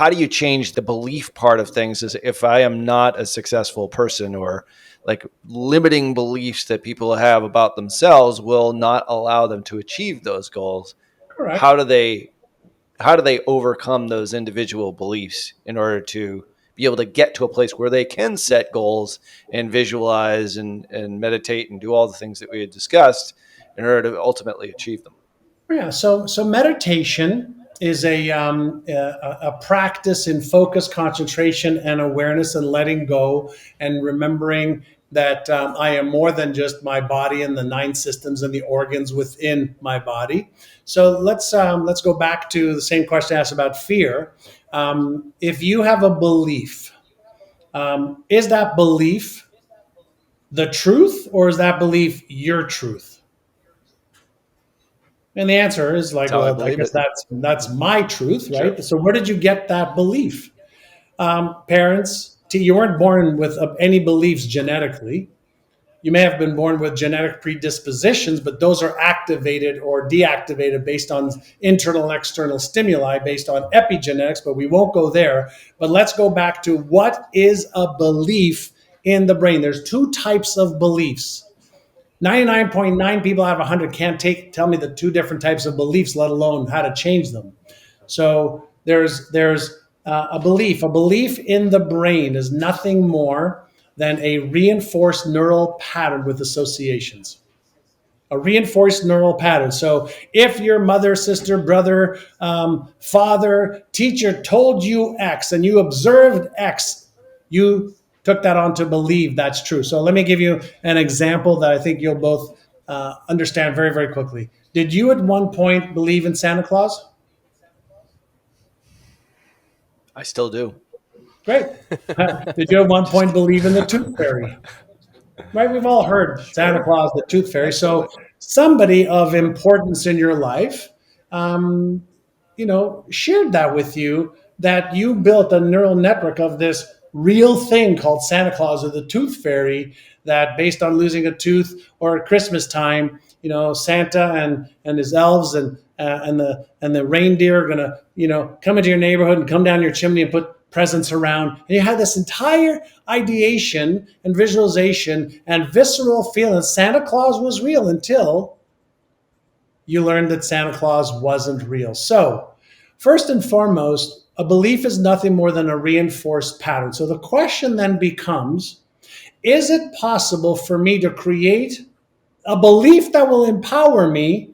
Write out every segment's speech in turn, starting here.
how do you change the belief part of things? Is if I am not a successful person, or like limiting beliefs that people have about themselves will not allow them to achieve those goals. Correct. How do they overcome those individual beliefs in order to be able to get to a place where they can set goals and visualize and meditate and do all the things that we had discussed in order to ultimately achieve them? Yeah. So meditation is a practice in focus, concentration, and awareness, and letting go, and remembering that I am more than just my body and the nine systems and the organs within my body. So let's go back to the same question I asked about fear. If you have a belief, is that belief the truth, or is that belief your truth? And the answer is That's like, how I well, I believe guess it. that's my truth, Sure. right? So where did you get that belief? Parents, you weren't born with any beliefs genetically. You may have been born with genetic predispositions, but those are activated or deactivated based on internal and external stimuli, based on epigenetics, but we won't go there. But let's go back to what is a belief in the brain. There's two types of beliefs. 99.9 people out of 100 can't tell me the two different types of beliefs, let alone how to change them. So there's a belief. A belief in the brain is nothing more than a reinforced neural pattern with associations. A reinforced neural pattern. So if your mother, sister, brother, father, teacher told you X and you observed X, you took that on to believe that's true. So let me give you an example that I think you'll both understand very, very quickly. Did you at one point believe in Santa Claus? I still do. Great. Did you at one Just point kidding. believe in the tooth fairy? Right? We've all heard Santa Sure. Claus, the tooth fairy. So Absolutely. somebody of importance in your life, um, shared that with you, that you built a neural network of this real thing called Santa Claus or the tooth fairy, that based on losing a tooth or at Christmas time, Santa and his elves and the reindeer are gonna come into your neighborhood and come down your chimney and put presents around, and you had this entire ideation and visualization and visceral feeling Santa Claus was real until you learned that Santa Claus wasn't real. So, first and foremost, a belief is nothing more than a reinforced pattern. So the question then becomes, is it possible for me to create a belief that will empower me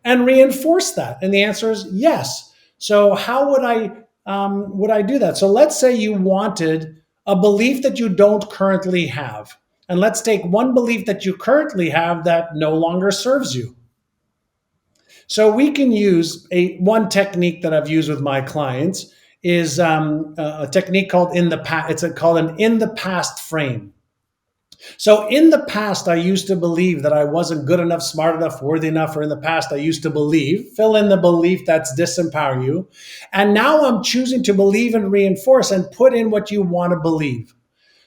and reinforce that? And the answer is yes. So how would I do that? So let's say you wanted a belief that you don't currently have, and let's take one belief that you currently have that no longer serves you. So we can use a one technique that I've used with my clients is a technique called in the past. It's called an in the past frame. So in the past, I used to believe that I wasn't good enough, smart enough, worthy enough, or in the past, I used to believe, fill in the belief that's disempowering you. And now I'm choosing to believe and reinforce and put in what you want to believe.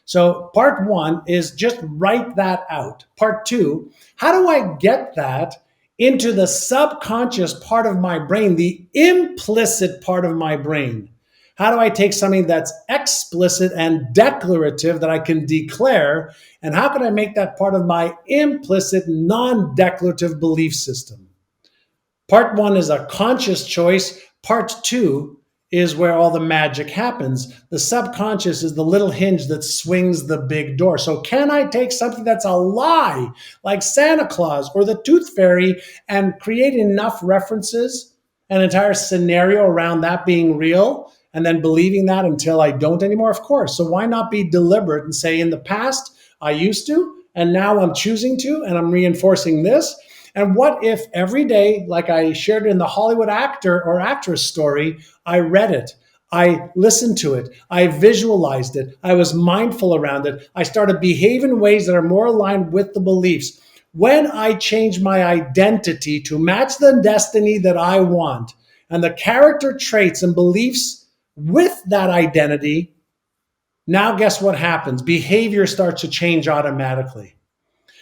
So part one is just write that out. Part two, how do I get that into the subconscious part of my brain, the implicit part of my brain? How do I take something that's explicit and declarative that I can declare, and how can I make that part of my implicit, non declarative belief system? Part one is a conscious choice. Part two is where all the magic happens. The subconscious is the little hinge that swings the big door. So, can I take something that's a lie, like Santa Claus or the Tooth Fairy, and create enough references, an entire scenario around that being real, and then believing that until I don't anymore? Of course. So, why not be deliberate and say, in the past, I used to, and now I'm choosing to, and I'm reinforcing this? And what if every day, like I shared in the Hollywood actor or actress story, I read it, I listened to it, I visualized it, I was mindful around it, I started behaving in ways that are more aligned with the beliefs. When I change my identity to match the destiny that I want and the character traits and beliefs with that identity, now guess what happens? Behavior starts to change automatically.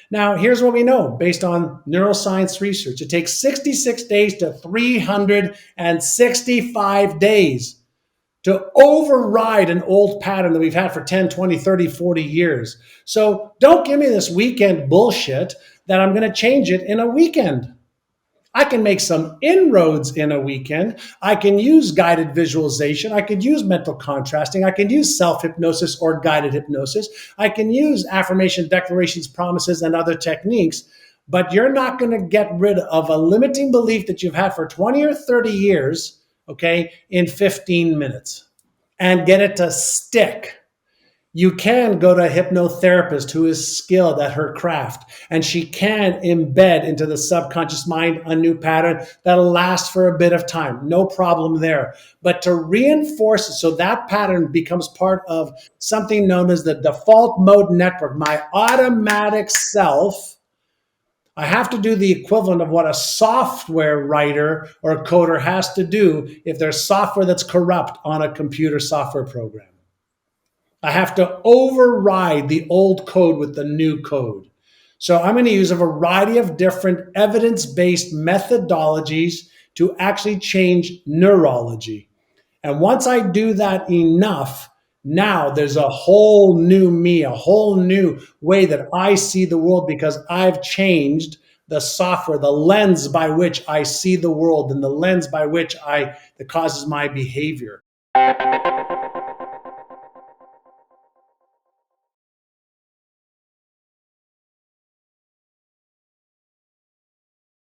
Now, here's what we know based on neuroscience research. It takes 66 days to 365 days to override an old pattern that we've had for 10, 20, 30, 40 years. So don't give me this weekend bullshit that I'm going to change it in a weekend. I can make some inroads in a weekend. I can use guided visualization. I could use mental contrasting. I can use self hypnosis or guided hypnosis. I can use affirmation, declarations, promises, and other techniques. But you're not going to get rid of a limiting belief that you've had for 20 or 30 years, okay, in 15 minutes and get it to stick. You can go to a hypnotherapist who is skilled at her craft, and she can embed into the subconscious mind a new pattern that'll last for a bit of time. No problem there. But to reinforce it so that pattern becomes part of something known as the default mode network, my automatic self, I have to do the equivalent of what a software writer or coder has to do if there's software that's corrupt on a computer software program. I have to override the old code with the new code. So I'm going to use a variety of different evidence-based methodologies to actually change neurology. And once I do that enough, now there's a whole new me, a whole new way that I see the world because I've changed the software, the lens by which I see the world and the lens by which that causes my behavior.